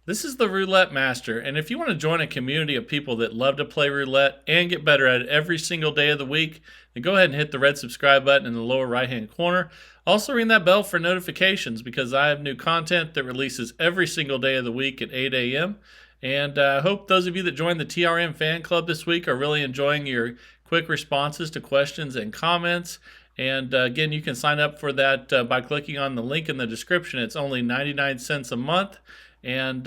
This is the Roulette Master, and if you want to join a community of people that love to play roulette and get better at it every single day of the week, then go ahead and hit the red subscribe button in the lower right-hand corner. Also ring that bell for notifications because I have new content that releases every single day of the week at 8 a.m. And I hope those of you that joined the TRM fan club this week are really enjoying your quick responses to questions and comments. And again, you can sign up for that by clicking on the link in the description. It's only 99 cents a month. And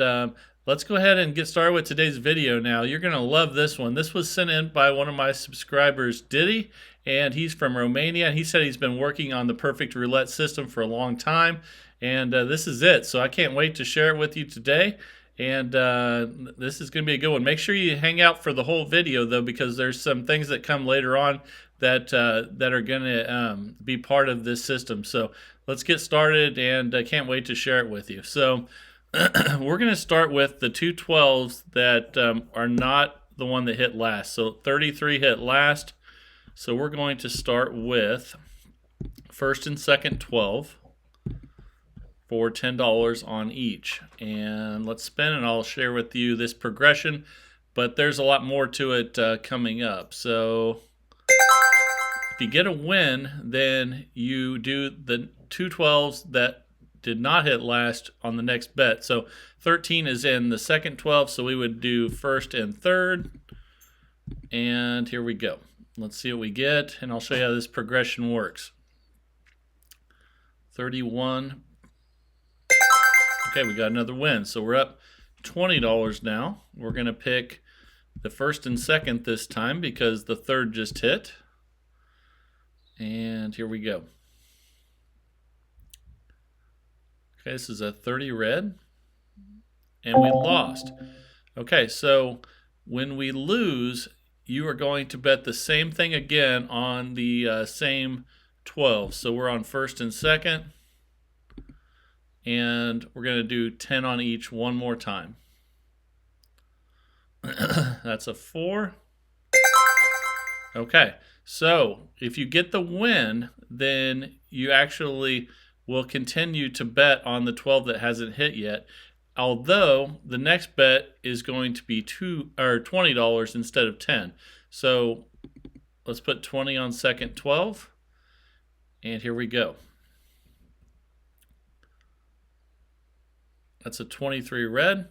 let's go ahead and get started with today's video now. You're going to love this one. This was sent in by one of my subscribers, Diddy, and he's from Romania. He said he's been working on the perfect roulette system for a long time, and this is it. So I can't wait to share it with you today. And this is going to be a good one. Make sure you hang out for the whole video, though, because there's some things that come later on that are going to be part of this system. So let's get started, and I can't wait to share it with you. So we're going to start with the two 12s that are not the one that hit last. So 33 hit last. So we're going to start with first and second 12 for $10 on each. And let's spin, and I'll share with you this progression. But there's a lot more to it coming up. So if you get a win, then you do the two 12s that did not hit last on the next bet. So 13 is in the second 12, so we would do first and third. And here we go. Let's see what we get, and I'll show you how this progression works. 31. Okay, we got another win. So we're up $20 now. We're going to pick the first and second this time because the third just hit. And here we go. Okay, this is a 30 red, and we lost. Okay, so when we lose, you are going to bet the same thing again on the same 12. So we're on first and second, and we're going to do 10 on each one more time. That's a 4. Okay, so if you get the win, then you actually will continue to bet on the 12 that hasn't hit yet, although the next bet is going to be $20 instead of 10. So let's put 20 on second 12, and here we go. That's a 23 red.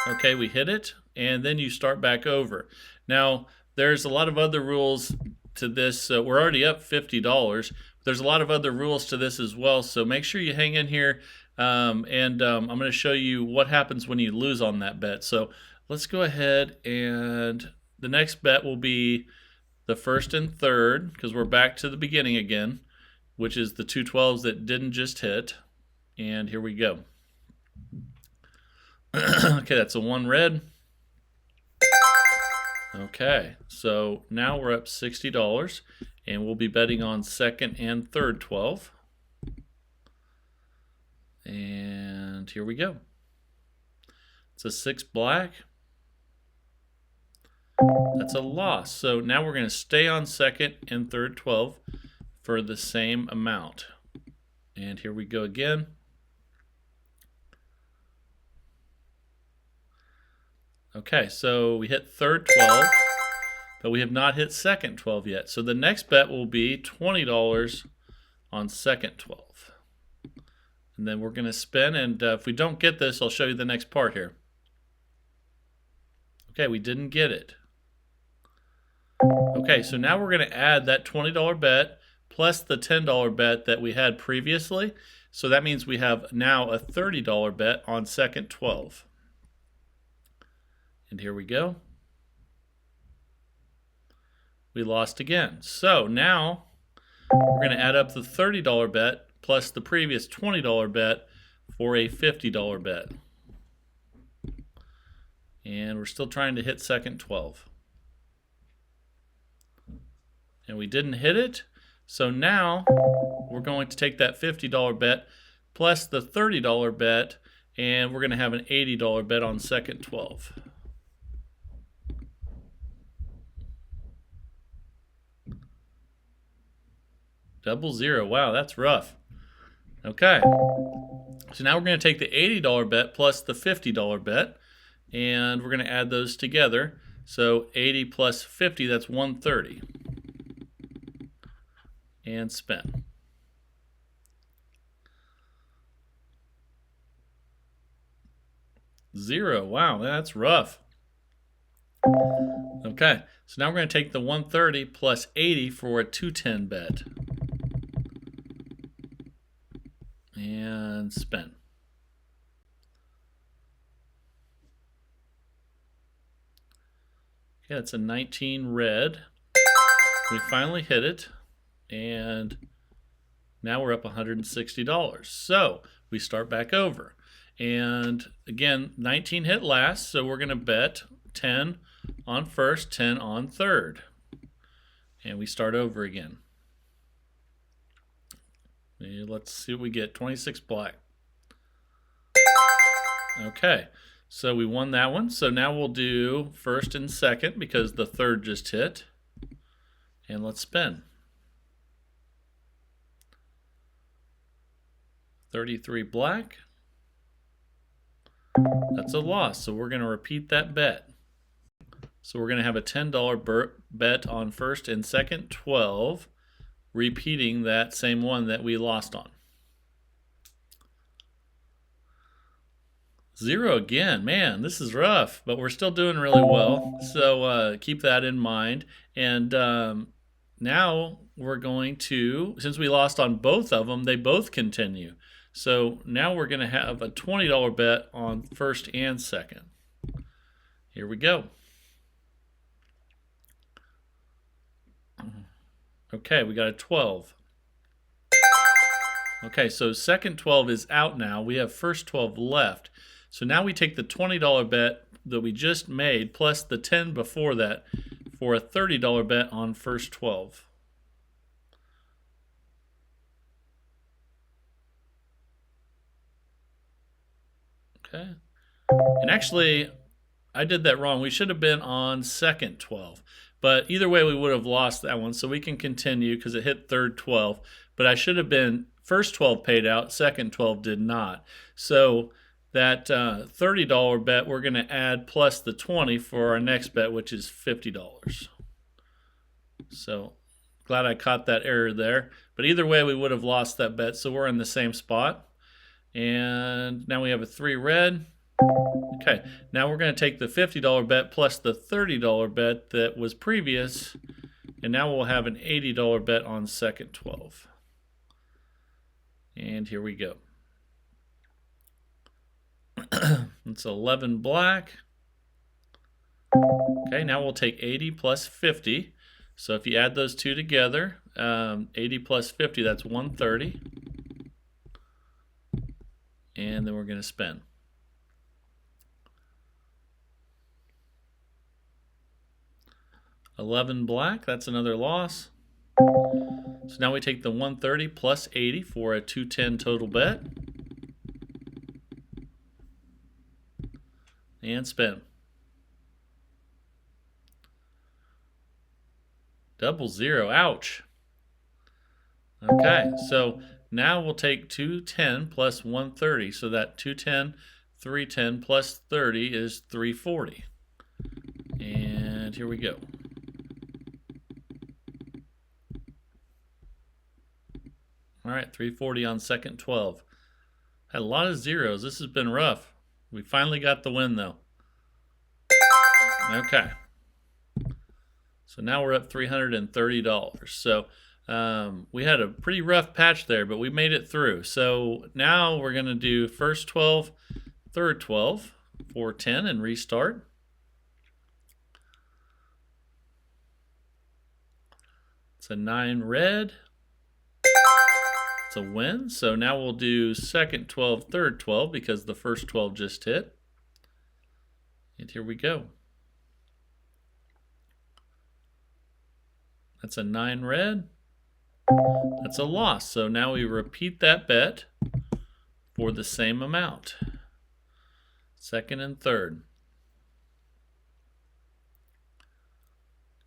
Okay, we hit it, and then you start back over. Now, there's a lot of other rules to this. We're already up $50. There's a lot of other rules to this as well, so make sure you hang in here, and I'm going to show you what happens when you lose on that bet. So let's go ahead, and the next bet will be the first and third, because we're back to the beginning again, which is the two 12s that didn't just hit. And here we go. Okay, that's a 1 red. Okay, so now we're up $60, and we'll be betting on second and third 12. And here we go. It's a 6 black. That's a loss. So now we're going to stay on second and third 12 for the same amount. And here we go again. Okay, so we hit third 12, but we have not hit second 12 yet. So the next bet will be $20 on second 12. And then we're going to spin, and if we don't get this, I'll show you the next part here. Okay, we didn't get it. Okay, so now we're going to add that $20 bet plus the $10 bet that we had previously. So that means we have now a $30 bet on second 12. And here we go. We lost again. So now we're going to add up the $30 bet plus the previous $20 bet for a $50 bet. And we're still trying to hit second 12. And we didn't hit it. So now we're going to take that $50 bet plus the $30 bet, and we're going to have an $80 bet on second 12. Double zero. Wow, that's rough. Okay. So now we're going to take the $80 bet plus the $50 bet, and we're going to add those together. So 80 plus 50, that's 130. And spin. Zero. Wow, that's rough. Okay, so now we're going to take the 130 plus 80 for a 210 bet. And spin. Okay, that's a 19 red. We finally hit it, and now we're up $160. So we start back over. And again, 19 hit last, so we're going to bet 10 on first, 10 on third. And we start over again. And let's see what we get. 26 black. Okay, so we won that one. So now we'll do first and second because the third just hit. And let's spin. 33 black. That's a loss, so we're going to repeat that bet. So we're going to have a $10 bet on first and second, 12, repeating that same one that we lost on. Zero again. Man, this is rough, but we're still doing really well. So keep that in mind. And now we're going to, since we lost on both of them, they both continue. So now we're going to have a $20 bet on first and second. Here we go. Okay, we got a 12. Okay, so second 12 is out now. We have first 12 left. So now we take the $20 bet that we just made plus the 10 before that for a $30 bet on first 12. Okay. And actually, I did that wrong. We should have been on second 12. But either way, we would have lost that one. So we can continue because it hit third 12. But I should have been first 12 paid out, second 12 did not. So that $30 bet, we're going to add plus the 20 for our next bet, which is $50. So glad I caught that error there. But either way, we would have lost that bet. So we're in the same spot. And now we have a 3 red. Okay, now we're going to take the $50 bet plus the $30 bet that was previous, and now we'll have an $80 bet on second 12. And here we go. It's 11 black. Okay, now we'll take 80 plus 50. So if you add those two together, 80 plus 50, that's 130. And then we're going to spin. $11 black, that's another loss. So now we take the 130 plus 80 for a 210 total bet. And spin. Double zero, ouch. Okay, so now we'll take 210 plus 130. So that 210, 310 plus 30 is 340. And here we go. All right, 340 on second 12. Had a lot of zeros. This has been rough. We finally got the win, though. Okay. So now we're up $330. So we had a pretty rough patch there, but we made it through. So now we're going to do first 12, third 12, 410, and restart. It's a 9 red. It's a win. So now we'll do second 12, third 12 because the first 12 just hit. And here we go. That's a 9 red. That's a loss. So now we repeat that bet for the same amount. Second and third.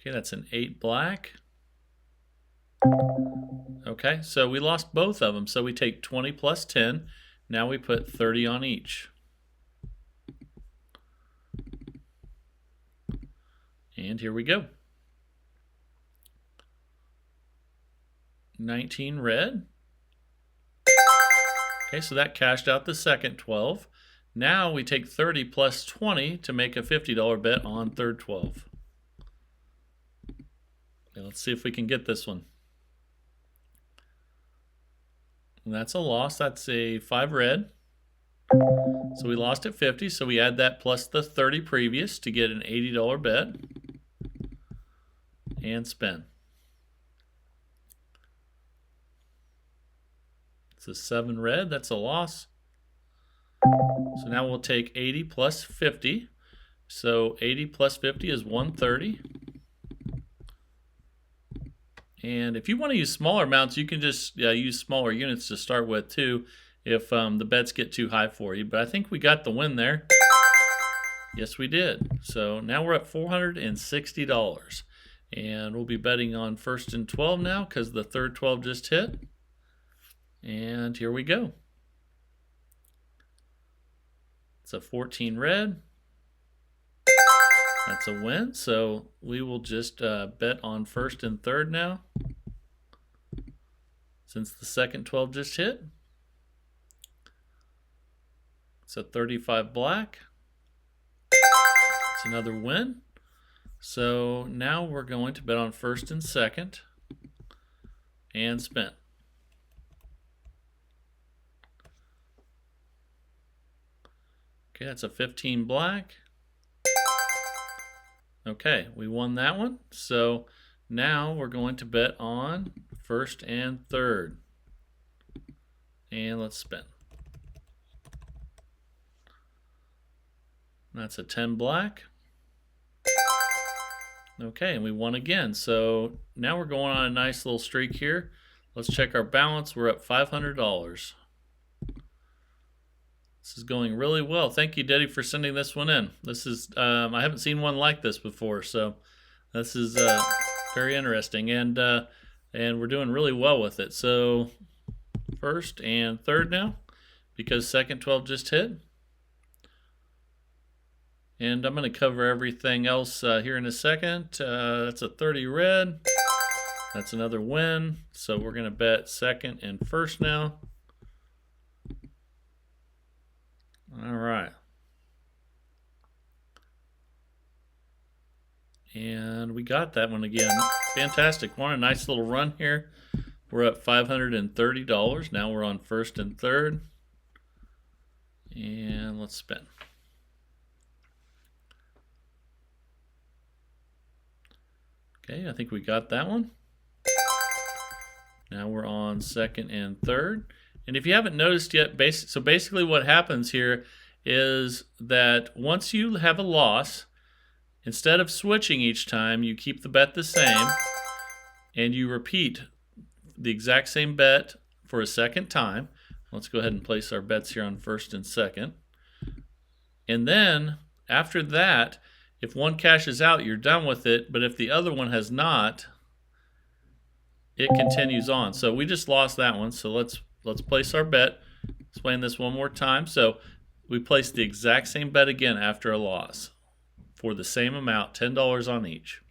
Okay, that's an 8 black. Okay, so we lost both of them. So we take 20 plus 10. Now we put 30 on each. And here we go. 19 red. Okay, so that cashed out the second 12. Now we take 30 plus 20 to make a $50 bet on third 12. Okay, let's see if we can get this one. And that's a loss. That's a 5 red. So we lost at 50, so we add that plus the 30 previous to get an $80 bet. And spin. It's a 7 red, that's a loss. So now we'll take 80 plus 50. So 80 plus 50 is 130. And if you want to use smaller amounts, you can just use smaller units to start with too, if the bets get too high for you. But I think we got the win there. Yes, we did. So now we're at $460. And we'll be betting on first and 12 now because the third 12 just hit. And here we go. It's a 14 red. That's a win. So we will just bet on first and third now, since the second 12 just hit. It's a 35 black. It's another win. So now we're going to bet on first and second and spin. Okay, that's a 15 black. Okay, we won that one. So now we're going to bet on first and third. And let's spin. That's a 10 black. Okay, and we won again. So now we're going on a nice little streak here. Let's check our balance. We're at $500. This is going really well. Thank you, Daddy, for sending this one in. This is I haven't seen one like this before, so this is very interesting, and we're doing really well with it. So first and third now, because second 12 just hit. And I'm going to cover everything else here in a second. That's a 30 red. That's another win. So we're going to bet second and first now. All right. And we got that one again. Fantastic. We're on a nice little run here. We're at $530. Now we're on first and third. And let's spin. Okay, I think we got that one. Now we're on second and third. And if you haven't noticed yet, basically what happens here is that once you have a loss, instead of switching each time, you keep the bet the same and you repeat the exact same bet for a second time. Let's go ahead and place our bets here on first and second. And then after that, if one cashes out, you're done with it. But if the other one has not, it continues on. So we just lost that one. So let's place our bet. Explain this one more time. So we placed the exact same bet again after a loss for the same amount, $10 on each.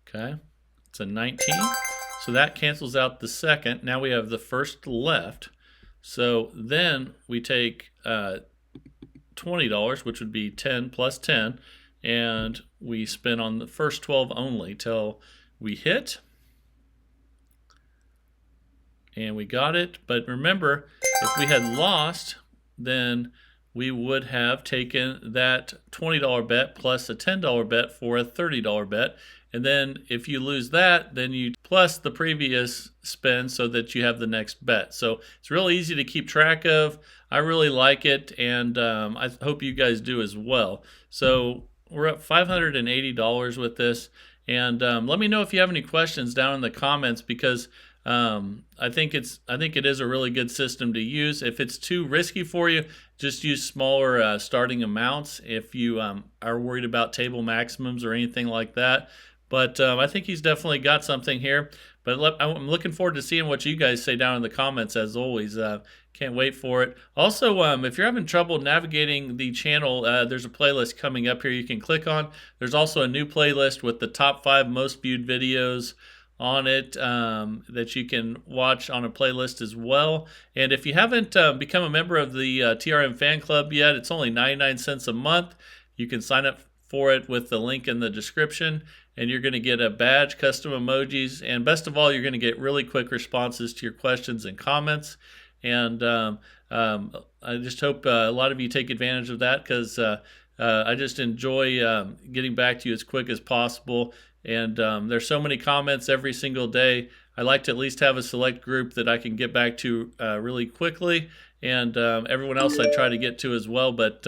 Okay, it's a 19. So that cancels out the second. Now we have the first left. So then we take $20, which would be 10 plus 10, and we spin on the first 12 only till we hit. And we got it. But remember, if we had lost, then we would have taken that $20 bet plus a $10 bet for a $30 bet. And then if you lose that, then you plus the previous spin so that you have the next bet. So it's really easy to keep track of. I really like it, and I hope you guys do as well. So we're up $580 with this. And let me know if you have any questions down in the comments, because I think it is a really good system to use. If it's too risky for you, just use smaller starting amounts if you are worried about table maximums or anything like that. But I think he's definitely got something here. But I'm looking forward to seeing what you guys say down in the comments, as always. Can't wait for it. Also, if you're having trouble navigating the channel, there's a playlist coming up here you can click on. There's also a new playlist with the top 5 most viewed videos on it that you can watch on a playlist as well. And if you haven't become a member of the TRM fan club yet, it's only 99 cents a month. You can sign up for it with the link in the description, and you're going to get a badge, custom emojis, and best of all, you're going to get really quick responses to your questions and comments. And I just hope a lot of you take advantage of that, because I just enjoy getting back to you as quick as possible. And there's so many comments every single day. I like to at least have a select group that I can get back to really quickly, and everyone else I try to get to as well. But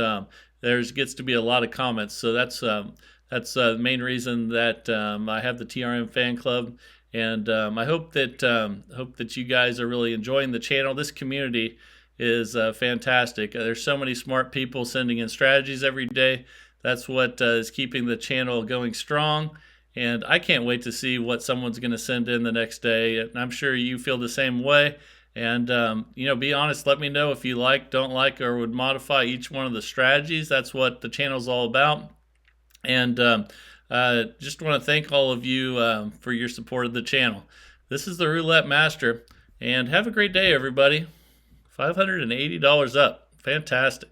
there gets to be a lot of comments, so that's the main reason that I have the TRM fan club. And I hope that you guys are really enjoying the channel. This community is fantastic. There's so many smart people sending in strategies every day. That's what is keeping the channel going strong. And I can't wait to see what someone's going to send in the next day. And I'm sure you feel the same way. And, be honest, let me know if you like, don't like, or would modify each one of the strategies. That's what the channel's all about. And just want to thank all of you for your support of the channel. This is the Roulette Master, and have a great day, everybody. $580 up. Fantastic.